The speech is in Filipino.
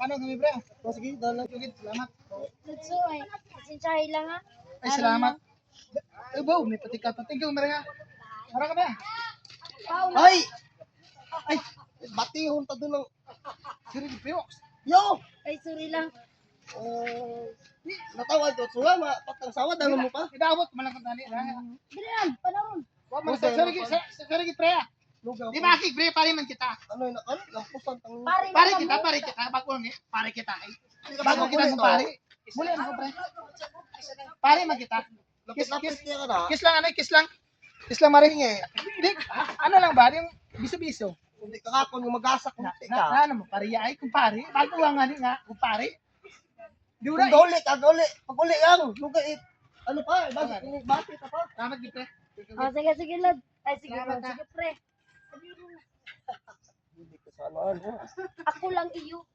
Ano kami pre? O sige, dalag yun. Salamat. Lutso ay. Sinsyahe lang ha. Ay, salamat. Ay, wow, may patika. Thank you, Maria. Mara ka ba? Ay! Ay! Bati yung tado ng... Siri di Priox. Yo! Ay, sorry lang. Natawad ko. Suwa, patang sawad. Ano mo pa? Idawat, malang kantani. Bilan, panahon. Sorry, pre. Di makik, pre. Pari man kita. Ano yun? Ano? Lampusan. Pari kita. Bago nga. Pari kita. Bago kita sa pari. Muli ano, pre. Pari man kita. Kiss lang, kiss lang. Kiss lang, maring eh. Ano lang ba? Yung biso-biso. Hindi ka kapon yung mag-asak mo. Ano mo, pariya ay kumpare. Bago nga nga, kumpare. Di ura. Dole. Pag-uli lang. Ano pa? Bati ka pa. Salamat, pre. Sige, lad. Ay, sige, lad. Sige, pre. Hindi ko sana ano. Ako lang iyo.